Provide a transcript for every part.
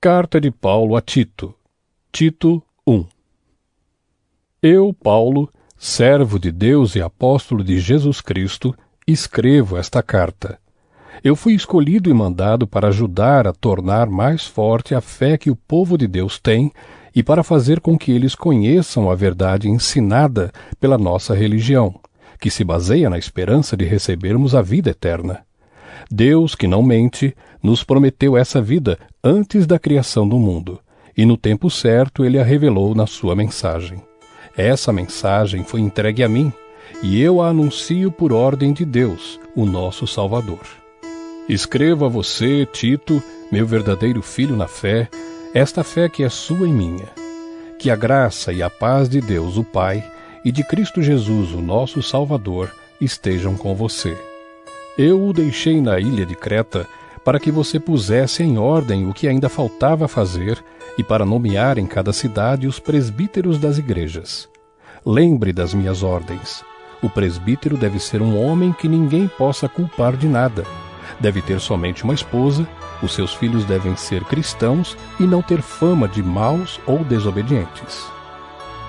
Carta de Paulo a Tito. Tito 1. Eu, Paulo, servo de Deus e apóstolo de Jesus Cristo, escrevo esta carta. Eu fui escolhido e mandado para ajudar a tornar mais forte a fé que o povo de Deus tem e para fazer com que eles conheçam a verdade ensinada pela nossa religião, que se baseia na esperança de recebermos a vida eterna. Deus, que não mente, nos prometeu essa vida antes da criação do mundo, e no tempo certo ele a revelou na sua mensagem. Essa mensagem foi entregue a mim, e eu a anuncio por ordem de Deus, o nosso Salvador. Escrevo a você, Tito, meu verdadeiro filho na fé, esta fé que é sua e minha. Que a graça e a paz de Deus, o Pai, e de Cristo Jesus, o nosso Salvador, estejam com você. Eu o deixei na ilha de Creta para que você pusesse em ordem o que ainda faltava fazer e para nomear em cada cidade os presbíteros das igrejas. Lembre das minhas ordens. O presbítero deve ser um homem que ninguém possa culpar de nada. Deve ter somente uma esposa, os seus filhos devem ser cristãos e não ter fama de maus ou desobedientes.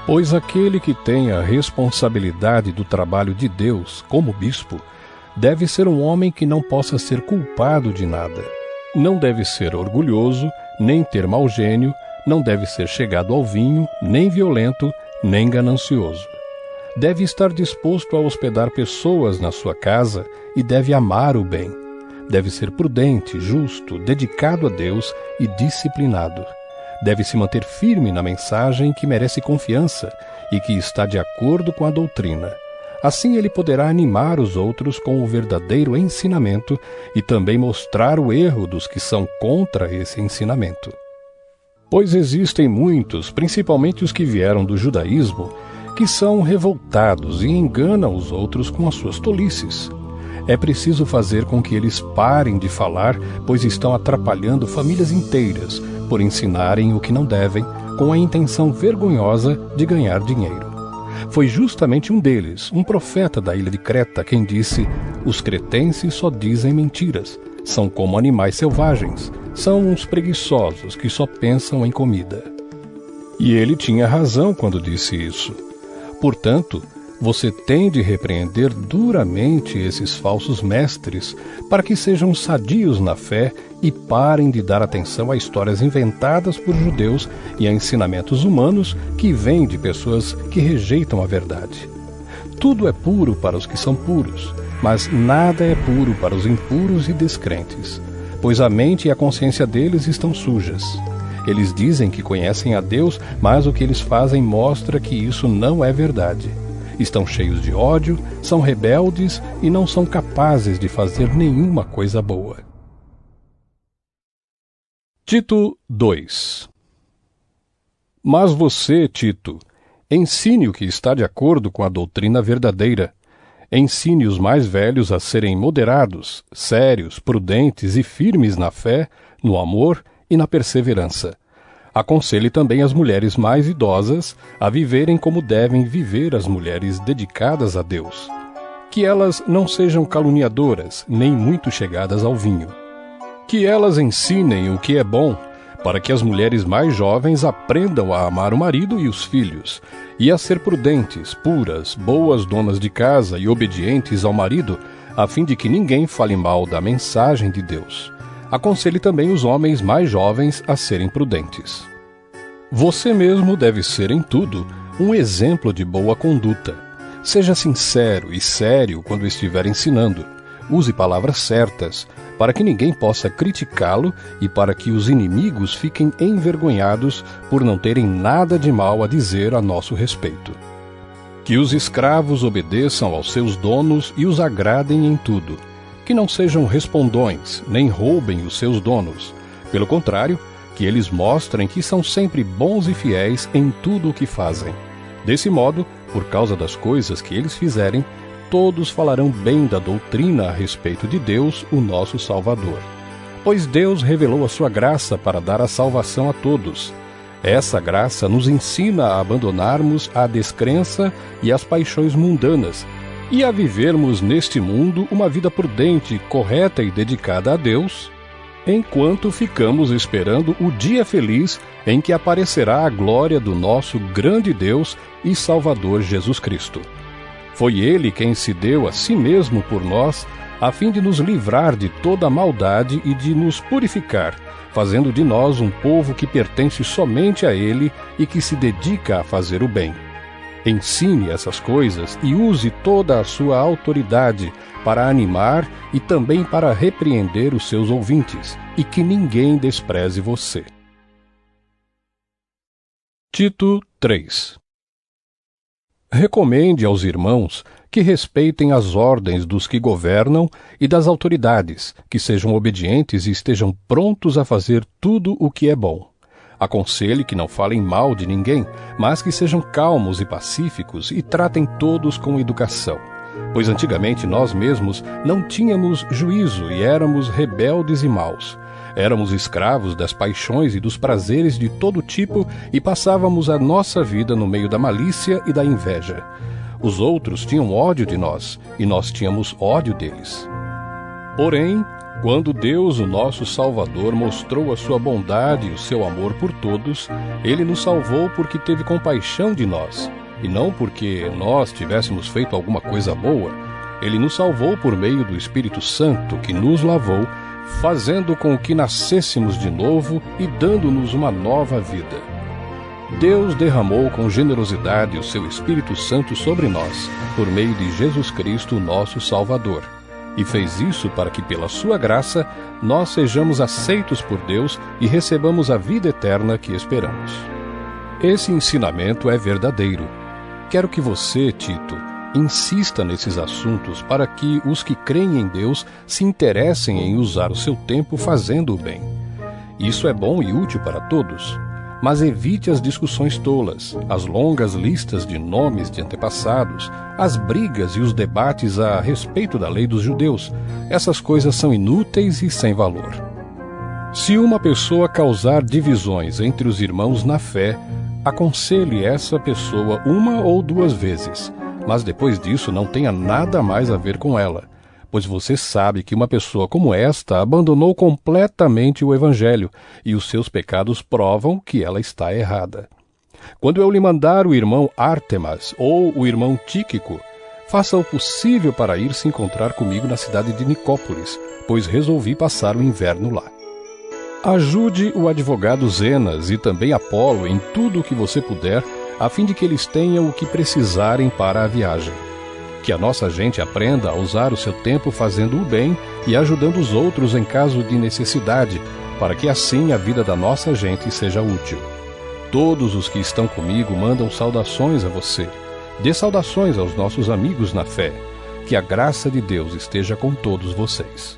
Pois aquele que tem a responsabilidade do trabalho de Deus como bispo deve ser um homem que não possa ser culpado de nada. Não deve ser orgulhoso, nem ter mau gênio, não deve ser chegado ao vinho, nem violento, nem ganancioso. Deve estar disposto a hospedar pessoas na sua casa e deve amar o bem. Deve ser prudente, justo, dedicado a Deus e disciplinado. Deve se manter firme na mensagem que merece confiança e que está de acordo com a doutrina. Assim ele poderá animar os outros com o verdadeiro ensinamento e também mostrar o erro dos que são contra esse ensinamento. Pois existem muitos, principalmente os que vieram do judaísmo, que são revoltados e enganam os outros com as suas tolices. É preciso fazer com que eles parem de falar, pois estão atrapalhando famílias inteiras por ensinarem o que não devem, com a intenção vergonhosa de ganhar dinheiro. Foi justamente um deles, um profeta da ilha de Creta, quem disse: os cretenses só dizem mentiras, são como animais selvagens, são uns preguiçosos que só pensam em comida. E ele tinha razão quando disse isso. Portanto, você tem de repreender duramente esses falsos mestres para que sejam sadios na fé e parem de dar atenção a histórias inventadas por judeus e a ensinamentos humanos que vêm de pessoas que rejeitam a verdade. Tudo é puro para os que são puros, mas nada é puro para os impuros e descrentes, pois a mente e a consciência deles estão sujas. Eles dizem que conhecem a Deus, mas o que eles fazem mostra que isso não é verdade. Estão cheios de ódio, são rebeldes e não são capazes de fazer nenhuma coisa boa. Tito 2. Mas você, Tito, ensine o que está de acordo com a doutrina verdadeira. Ensine os mais velhos a serem moderados, sérios, prudentes e firmes na fé, no amor e na perseverança. Aconselhe também as mulheres mais idosas a viverem como devem viver as mulheres dedicadas a Deus. Que elas não sejam caluniadoras, nem muito chegadas ao vinho. Que elas ensinem o que é bom, para que as mulheres mais jovens aprendam a amar o marido e os filhos, e a ser prudentes, puras, boas donas de casa e obedientes ao marido, a fim de que ninguém fale mal da mensagem de Deus. Aconselhe também os homens mais jovens a serem prudentes. Você mesmo deve ser em tudo um exemplo de boa conduta. Seja sincero e sério quando estiver ensinando. Use palavras certas, para que ninguém possa criticá-lo e para que os inimigos fiquem envergonhados por não terem nada de mal a dizer a nosso respeito. Que os escravos obedeçam aos seus donos e os agradem em tudo. Que não sejam respondões, nem roubem os seus donos. Pelo contrário, que eles mostrem que são sempre bons e fiéis em tudo o que fazem. Desse modo, por causa das coisas que eles fizerem, todos falarão bem da doutrina a respeito de Deus, o nosso Salvador. Pois Deus revelou a sua graça para dar a salvação a todos. Essa graça nos ensina a abandonarmos a descrença e as paixões mundanas, e a vivermos neste mundo uma vida prudente, correta e dedicada a Deus, enquanto ficamos esperando o dia feliz em que aparecerá a glória do nosso grande Deus e Salvador Jesus Cristo. Foi Ele quem se deu a si mesmo por nós, a fim de nos livrar de toda a maldade e de nos purificar, fazendo de nós um povo que pertence somente a Ele e que se dedica a fazer o bem. Ensine essas coisas e use toda a sua autoridade para animar e também para repreender os seus ouvintes, e que ninguém despreze você. Tito 3. Recomende aos irmãos que respeitem as ordens dos que governam e das autoridades, que sejam obedientes e estejam prontos a fazer tudo o que é bom. Aconselhe que não falem mal de ninguém, mas que sejam calmos e pacíficos e tratem todos com educação. Pois antigamente nós mesmos não tínhamos juízo e éramos rebeldes e maus. Éramos escravos das paixões e dos prazeres de todo tipo e passávamos a nossa vida no meio da malícia e da inveja. Os outros tinham ódio de nós e nós tínhamos ódio deles. Porém, quando Deus, o nosso Salvador, mostrou a sua bondade e o seu amor por todos, Ele nos salvou porque teve compaixão de nós, e não porque nós tivéssemos feito alguma coisa boa. Ele nos salvou por meio do Espírito Santo, que nos lavou, fazendo com que nascêssemos de novo e dando-nos uma nova vida. Deus derramou com generosidade o seu Espírito Santo sobre nós, por meio de Jesus Cristo, nosso Salvador. E fez isso para que, pela sua graça, nós sejamos aceitos por Deus e recebamos a vida eterna que esperamos. Esse ensinamento é verdadeiro. Quero que você, Tito, insista nesses assuntos para que os que creem em Deus se interessem em usar o seu tempo fazendo o bem. Isso é bom e útil para todos. Mas evite as discussões tolas, as longas listas de nomes de antepassados, as brigas e os debates a respeito da lei dos judeus. Essas coisas são inúteis e sem valor. Se uma pessoa causar divisões entre os irmãos na fé, aconselhe essa pessoa 1 ou 2 vezes, mas depois disso não tenha nada mais a ver com ela, pois você sabe que uma pessoa como esta abandonou completamente o Evangelho, e os seus pecados provam que ela está errada. Quando eu lhe mandar o irmão Ártemas ou o irmão Tíquico, faça o possível para ir se encontrar comigo na cidade de Nicópolis, pois resolvi passar o inverno lá. Ajude o advogado Zenas e também Apolo em tudo o que você puder, a fim de que eles tenham o que precisarem para a viagem. Que a nossa gente aprenda a usar o seu tempo fazendo o bem e ajudando os outros em caso de necessidade, para que assim a vida da nossa gente seja útil. Todos os que estão comigo mandam saudações a você. Dê saudações aos nossos amigos na fé. Que a graça de Deus esteja com todos vocês.